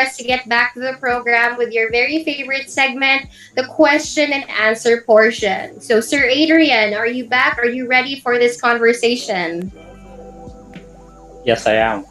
us to get back to the program with your very favorite segment, the question and answer portion. So, Sir Adrian, are you back? Are you ready for this conversation? Yes, I am.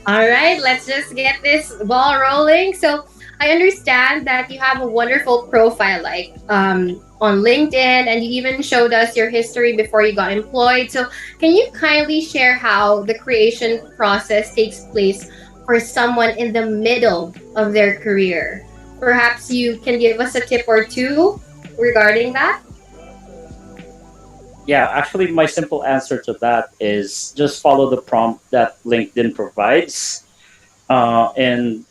All right, let's just get this ball rolling. So, I understand that you have a wonderful profile, like on LinkedIn, and you even showed us your history before you got employed. So, can you kindly share how the creation process takes place for someone in the middle of their career? Perhaps you can give us a tip or two regarding that. Yeah, actually, my simple answer to that is just follow the prompt that LinkedIn provides. And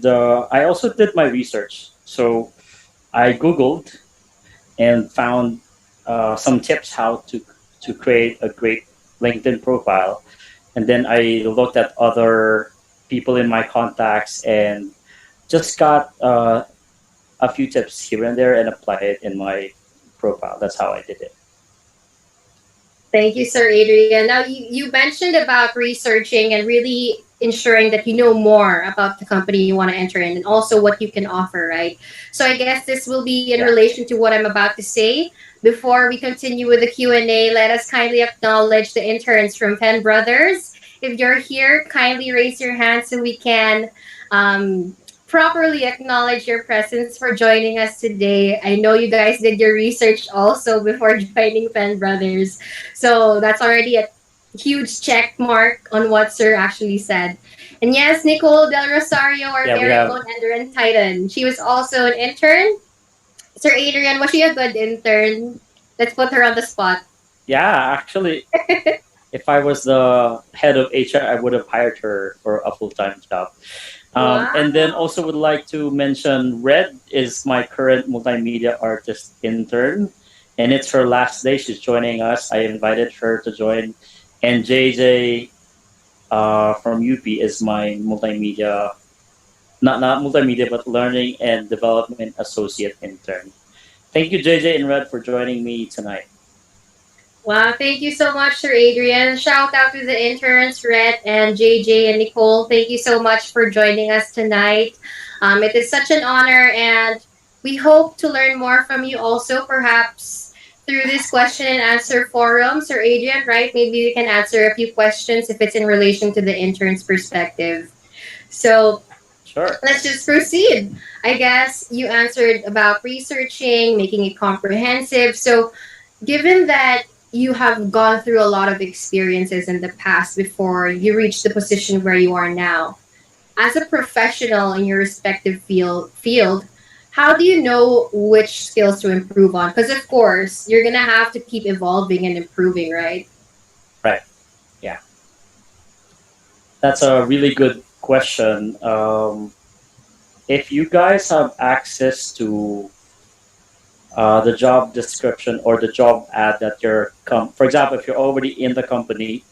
I also did my research. So I Googled and found some tips how to create a great LinkedIn profile. And then I looked at other people in my contacts and just got a few tips here and there and apply it in my profile. That's how I did it. Thank you, Sir Adrian. Now, you mentioned about researching and really ensuring that you know more about the company you want to enter in and also what you can offer, right? So I guess this will be in Yeah. relation to what I'm about to say. Before we continue with the Q&A, let us kindly acknowledge the interns from Penn Brothers. If you're here, kindly raise your hand so we can um, properly acknowledge your presence for joining us today. I know you guys did your research also before joining Penn Brothers. So that's already a huge check mark on what Sir actually said. And yes, Nicole Del Rosario, our Yeah, we very have. own Enderun Titan. She was also an intern. Sir Adrian, was she a good intern? Let's put her on the spot. Yeah, actually, if I was the head of HR, I would have hired her for a full time job. And then Wow. also would like to mention Red is my current multimedia artist intern, and it's her last day. She's joining us. I invited her to join, and JJ from UP is my multimedia, not multimedia, but learning and development associate intern. Thank you, JJ and Red, for joining me tonight. Wow, thank you so much, Sir Adrian. Shout out to the interns, Rhett and JJ and Nicole. Thank you so much for joining us tonight. It is such an honor, and we hope to learn more from you also, perhaps through this question and answer forum. Sir Adrian, right? Maybe we can answer a few questions if it's in relation to the intern's perspective. So Sure. let's just proceed. I guess you answered about researching, making it comprehensive. So given that you have gone through a lot of experiences in the past before you reach the position where you are now, as a professional in your respective field, how do you know which skills to improve on? Because of course, you're gonna have to keep evolving and improving, right? Right. Yeah. That's a really good question. If you guys have access to the job description or the job ad that for example, if you're already in the company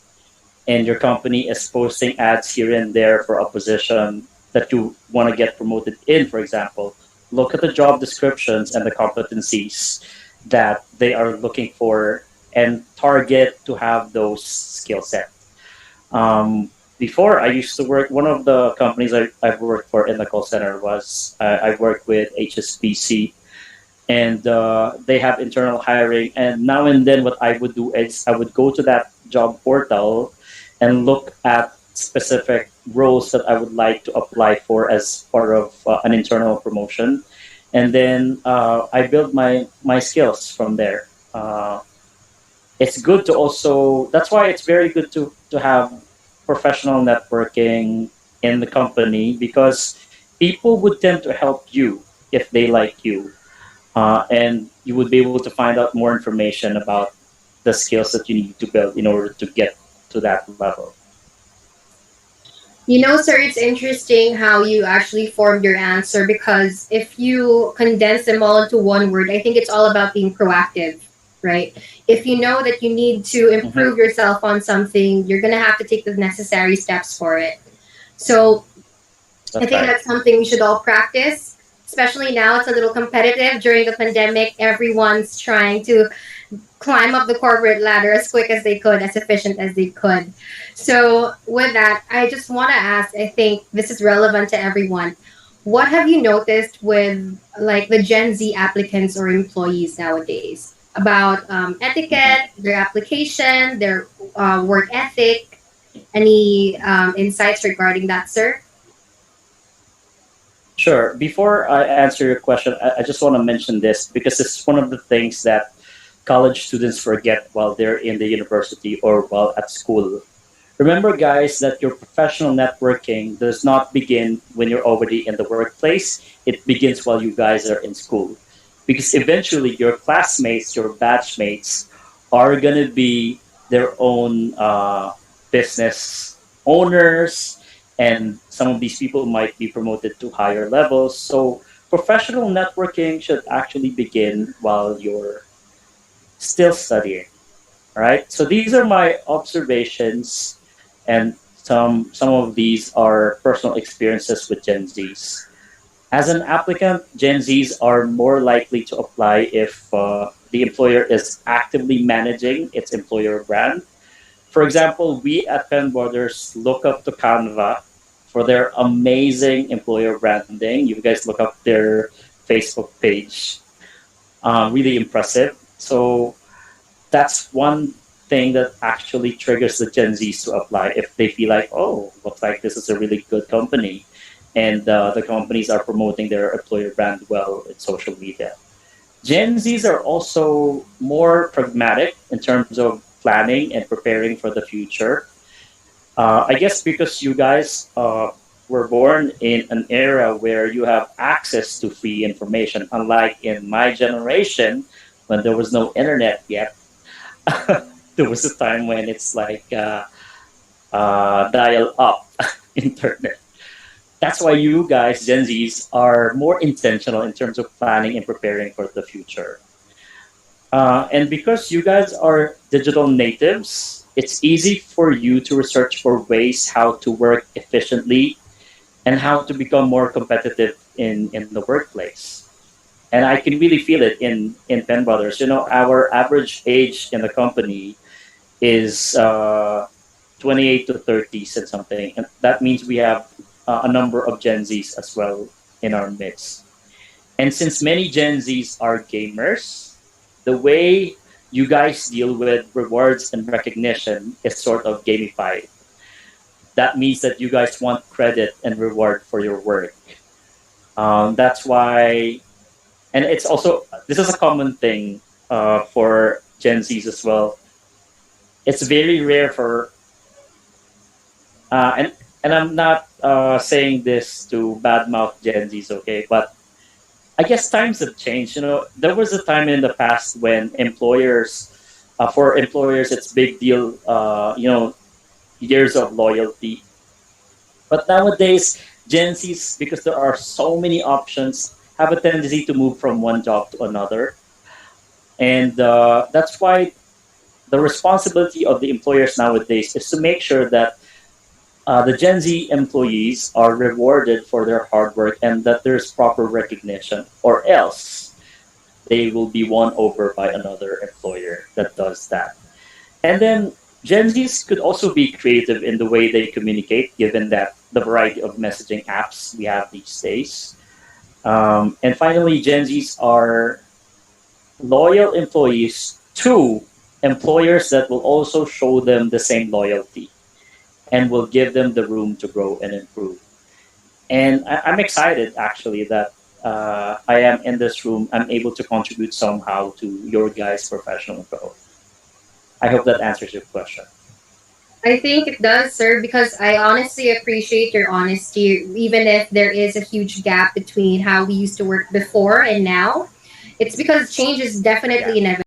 and your company is posting ads here and there for a position that you want to get promoted in, for example, look at the job descriptions and the competencies that they are looking for and target to have those skill set. Before I used to work, one of the companies I've worked for in the call center was I worked with HSBC, and they have internal hiring. And now and then, what I would do is I would go to that job portal and look at specific roles that I would like to apply for as part of an internal promotion, and then I build my skills from there. It's good to also. That's why it's very good to have professional networking in the company, because people would tend to help you if they like you, and you would be able to find out more information about the skills that you need to build in order to get to that level. You know, sir, it's interesting how you actually formed your answer because if you condense them all into one word, I think it's all about being proactive, right? If you know that you need to Hmm. improve yourself on something, you're going to have to take the necessary steps for it. So I That's think right. that's something we should all practice, especially now it's a little competitive during the pandemic. Everyone's trying to climb up the corporate ladder as quick as they could, as efficient as they could. So, with that, I just want to ask, I think this is relevant to everyone. What have you noticed with like the Gen Z applicants or employees nowadays about etiquette, Mhm. their application, their work ethic? Any insights regarding that, sir? Sure. Before I answer your question, I just want to mention this because it's one of the things that college students forget while they're in the university or while at school. Remember, guys, that your professional networking does not begin when you're already in the workplace. It begins while you guys are in school. Because eventually, your classmates, your batchmates, are going to be their own business owners, and some of these people might be promoted to higher levels. So, professional networking should actually begin while you're still studying. All right. So these are my observations, and some of these are personal experiences with Gen Zs. As an applicant, Gen Zs are more likely to apply if the employer is actively managing its employer brand. For example, we at Penn Borders look up to Canva for their amazing employer branding. You guys look up their Facebook page. Really impressive. So that's one thing that actually triggers the Gen Zs to apply if they feel like, oh, looks like this is a really good company, and the companies are promoting their employer brand well in social media. Gen Zs are also more pragmatic in terms of planning and preparing for the future. I guess because you guys were born in an era where you have access to free information, unlike in my generation when there was no internet yet. There was a time when it's like dial up internet. That's why you guys, Gen Zs, are more intentional in terms of planning and preparing for the future. And because you guys are digital natives, it's easy for you to research for ways how to work efficiently and how to become more competitive in the workplace. And I can really feel it in Penn Brothers. You know, our average age in the company is 28 to 30s and something. And that means we have a number of Gen Zs as well in our midst. And since many Gen Zs are gamers, the way you guys deal with rewards and recognition is sort of gamified. That means that you guys want credit and reward for your work. That's why, and it's also, this is a common thing for Gen Zs as well. It's very rare for uh, and and I'm not saying this to badmouth Gen Zs, okay? But I guess times have changed. You know, there was a time in the past when for employers, it's big deal. Years of loyalty. But nowadays, Gen Zs, because there are so many options, have a tendency to move from one job to another, and that's why the responsibility of the employers nowadays is to make sure that the Gen Z employees are rewarded for their hard work and that there's proper recognition, or else they will be won over by another employer that does that. And then Gen Zs could also be creative in the way they communicate, given that the variety of messaging apps we have these days. And finally, Gen Zs are loyal employees to employers that will also show them the same loyalty and will give them the room to grow and improve. And I'm excited actually that I am in this room. I'm able to contribute somehow to your guys' professional growth. I hope that answers your question. I think it does, sir, because I honestly appreciate your honesty, even if there is a huge gap between how we used to work before and now. It's because change is Yeah. definitely inevitable.